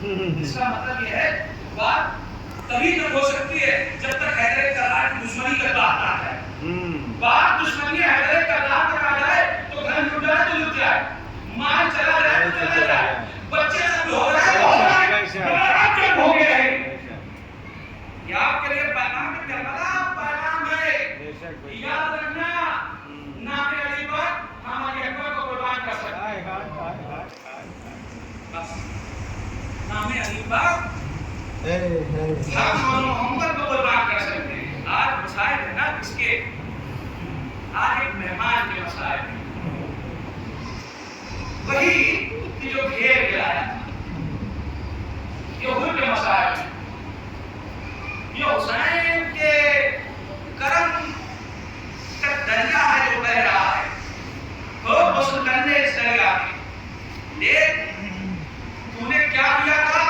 اس کا مطلب یہ ہے بات تبھی تک ہو سکتی ہے جب تک حیدر کرار کی دشمنی کا بات نہ آ جائے. بات دشمنی حیدر کرار تک آ جائے تو گھر لٹ جائے تو لٹ جائے, مال چلا جائے تو چلا جائے, بچے سب ہو رہے ہیں تو ہو رہے ہو گئے ہیں. یہ آپ کے لیے پیغام کربلا پیغام ہے. یاد رکھنا نام علی پر ہم علی اکبر کو قربان کر سکتے ہیں. بس نام علی پر ہم محمد کو قربان کر سکتے ہیں. آج مسائل ہے نا کس کے, آج ایک مہمان کے مسائل ہیں, وہی کہ جو گھیر گیا ہے یہود کے مسائل ہیں. یہ حسین کے کرم کا دریا ہے جو بہ رہا ہے, تو غسل کرنے اس دریا میں دیکھ تو نے کیا کیا تھا.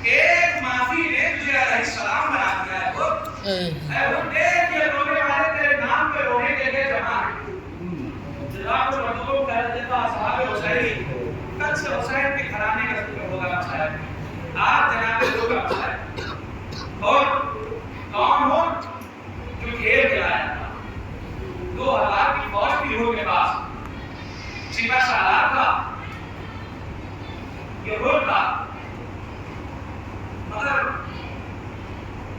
ایک معافی نے تجھے علیہ السلام بنا دیا ہے. وہ دیکھ یہ رونے والے تیرے نام پہ رونے کے لیے جمع ہے. جناب کو مطلوب کہہ دیتا اصحاب حسین, کل سے حسین کے گھرانے کا ذکر ہوگا مسائل میں. آپ جناب لوگ مسائل اور کون ہو جو گھیر کے لایا تھا. 2000 کی فوج بھی ہو کے پاس سپہ سالار تھا, یہ روڈ تھا, مگر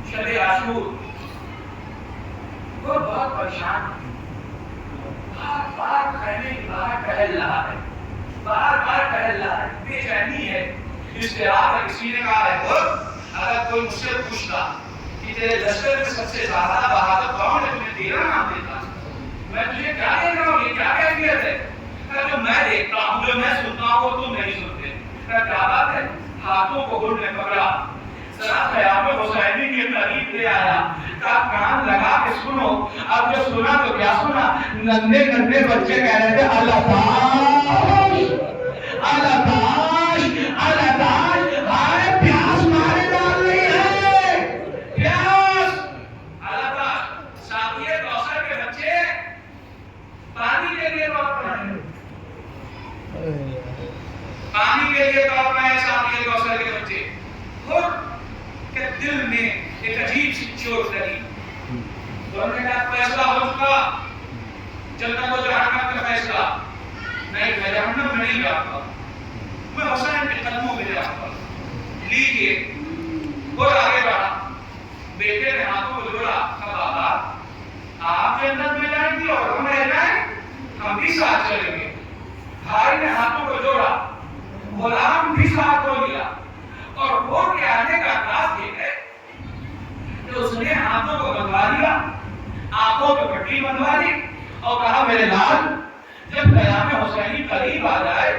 شب عاشور وہ بہت پریشان, بار بار خیمے کی باہر ٹہل رہا ہے, بار بار ٹہل رہا ہے, بے چینی ہے. اس کے بعد کسی نے کہا ہے اگر کوئی مجھ سے پوچھتا کہ تیرے لشکر میں سب سے زیادہ بہادر کون ہے, تمہیں تیرا نام دیتا, میں تجھے کیا دے رہا ہوں, یہ کیا کیفیت ہے. جو میں دیکھتا ہوں, جو میں سنتا ہوں وہ تم نہیں سنتے. کیا بات ہے, ہاتھوں کو گھٹ نے پکڑا, ذرا خیام حسینی کی تعریف لے آیا, کان لگا کے سنو. اب جو سنا تو کیا سنا, ننھے ننھے بچے کہہ رہے تھے اللہ تاش اللہ تاش اللہ تاش, ہائے پیاس مارے ڈال رہی ہے, پیاس. اللہ تاش ساتھی کوثر کے بچے پانی کے لیے طور پر ہیں, پانی کے لیے طور پر ہیں ساتھی کوثر کے بچے. اور کہ دل میں ایک عجیب سی چوٹ لگی. انہوں نے کہا فیصلہ ہو چکا, جنت و جہنم کا فیصلہ. نہیں, میں جہنم میں نہیں جاتا, میں حسین کے قدموں میں جاتا. لیجیے. اور آگے بڑھا, بیٹے نے ہاتھوں کو جوڑا, بابا آپ جنت میں جائیں گے اور ہم رہ جائیں, ہم بھی ساتھ چلیں گے. بھائی نے ہاتھوں کو جوڑا, غلام بھی ساتھ ہو لیا. اور وہ کے آنے کا انداز یہ ہے کہ اس نے ہاتھوں کو بندھوا لیا, آنکھوں پہ پٹی بندھوا لی, اور کہا میرے لال جب قیام حسینی قریب آ جائے,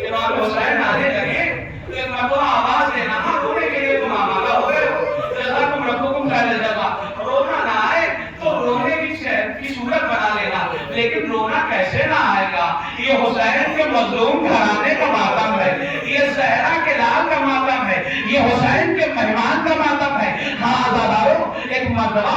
امام حسین آنے لگے تو ایک مرتبہ آواز دینا, رونے کے لیے تم آمادہ ہو گئے ہو, جزاکم ربکم خیر الجزا. رونا نہ آئے تو رونے کی صورت بنا لینا, لیکن رونا کیسے نہ آئے گا. یہ حسین کے مظلوم گھرانے کا ماتم ہے, یہ زہرا کے لال کا ماتم ہے, یہ حسین کے مہمان کا ماتم ہے. ہاں آزادارو, ایک مرتبہ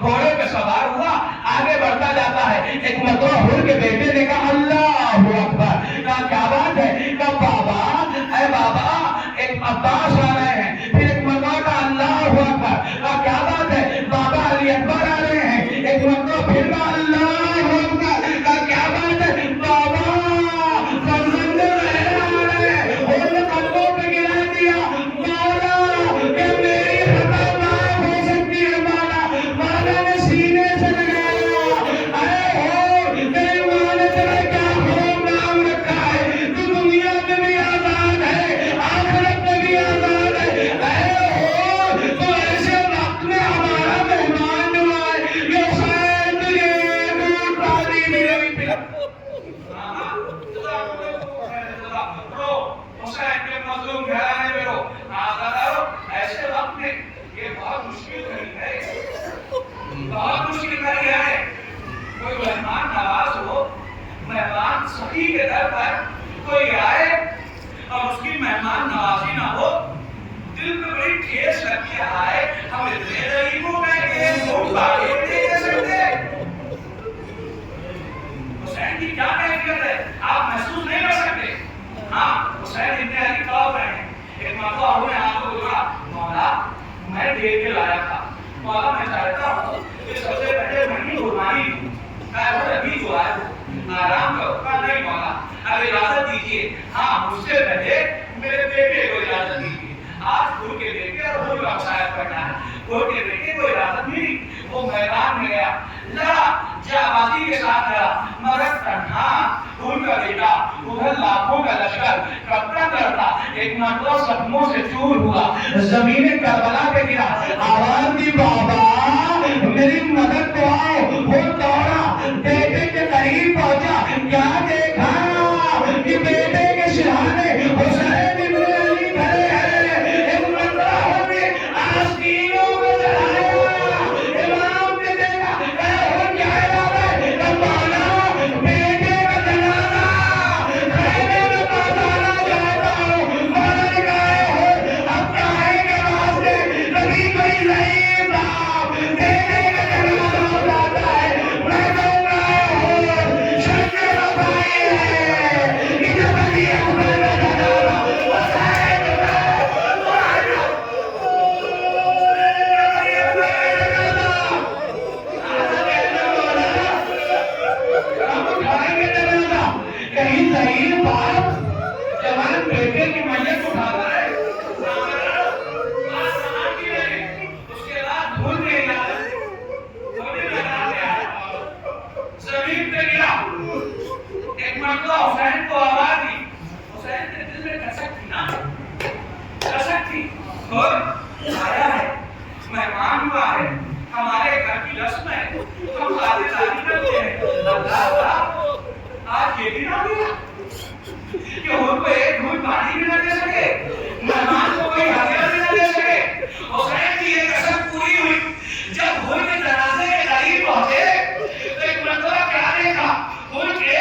گھوڑے پہ سوار ہوا, آگے بڑھتا جاتا ہے. ایک مرتبہ حر کے بیٹے نے کہا اللہ اکبر, کہا کیا بات ہے, کہا بابا اے بابا ایک عباس آ رہے ہیں. پھر ایک مرتبہ کہا اللہ اکبر, کہا کیا بات ہے, بابا علی اکبر آ رہے ہیں. ایک مرتبہ پھر کہا اللہ اکبر, کہا کیا بات ہے, بابا فرزند زہرا آ رہے ہیں. حر نے قدموں پہ گرا دیا, مولا کہ میری خطا معاف ہو سکتی ہے, مولا نے سینے سے لگایا. اے ہو تیری ماں نے تیرا کیا خوب نام رکھا ہے, تو دنیا میں بھی آزاد ہے, آخرت میں بھی آزاد ہے. اے ہو تو ایسے وقت میں ہمارا مہمان نوائے, یہ حسین تجھے دودھ پانی بھی نہیں پلا. حسین کے مظلوم گھرانے میں رو, ایسے وقت میں یہ بہت مشکل گھڑی ہے, بہت مشکل گھڑی ہے. کوئی مہمان نواز ہو, مہمان سخی کے در پر کوئی آئے اور اس کی مہمان نوازی نہ ہو, دل میں بڑی ٹھیس لگتی ہے. ہم اتنے غریب ہو گئے کہ نہیں دے سکتے. حسین کی کیا کیفیت ہے آپ محسوس نہیں کر سکتے. ہاں حسین ابن علی طور پر ہیں, ایک نہیں مولا اب اجازت دیجیے، ہاں مجھ سے پہلے میرے بیٹے کو اجازت دیجیے، آج پھول کے بیٹے اور پھول کا شاید کرنا ہے، پھول کے بیٹے کو اجازت ملی، وہ میدان میں گیا، لڑا، جانبازی کے ساتھ لڑا، مگر تنہا پھول کا بیٹا ادھر لاکھوں کا لشکر کب تک لڑتا، ایک مرتبہ صدموں سے چور ہوا، زمین کربلا پہ گرا، آواز دی بابا میری مدد کو آؤ، وہ دوڑا بیٹے کے قریب پہنچا، کیا دیکھا کہ بیٹے کے سرہانے حسین ابن علی کھڑے ہیں، ایک مرتبہ ہو نے آستینوں کو چڑھایا، امام نے دیکھا اے ہو کیا ہے مولا بیٹے کا جنازہ خیمے میں پہنچانا چاہتا ہوں، مولا نے کہا ہو اب کہے کے واسطے کبھی کوئی ضعیف تھا بیٹے کا جنازہ ہو جاتا ہے، میں کہوں گا ہو شکر رفائی ہے کہ جب علی اکبر کا جنازہ حسین کہیں ضعیف باپ جوان بیٹے کی میت اٹھاتا ہے، اس کے بعد دھول میں گیا، زمین پہ گرا، ایک مرتبہ حسین کو آواز دی، حسین کے دل میں کسک تھی نا، کسک تھی، اور آیا ہے مہمان ہوا ہے، ہمارے گھر کی رسم ہے، ہم شادی کرتے ہیں، اللہ آج یہ بھی نہ ہوا کہ ان کو ایک گھونٹ پانی بھی نہ دے سکے، مہمان کو کوئی ہدیہ بھی نہ دے سکے، حسین کی یہ قسم پوری ہوئی، جب ان کے جنازے کے قریب پہنچے تو ایک مرتبہ کیا دیکھا، ان کے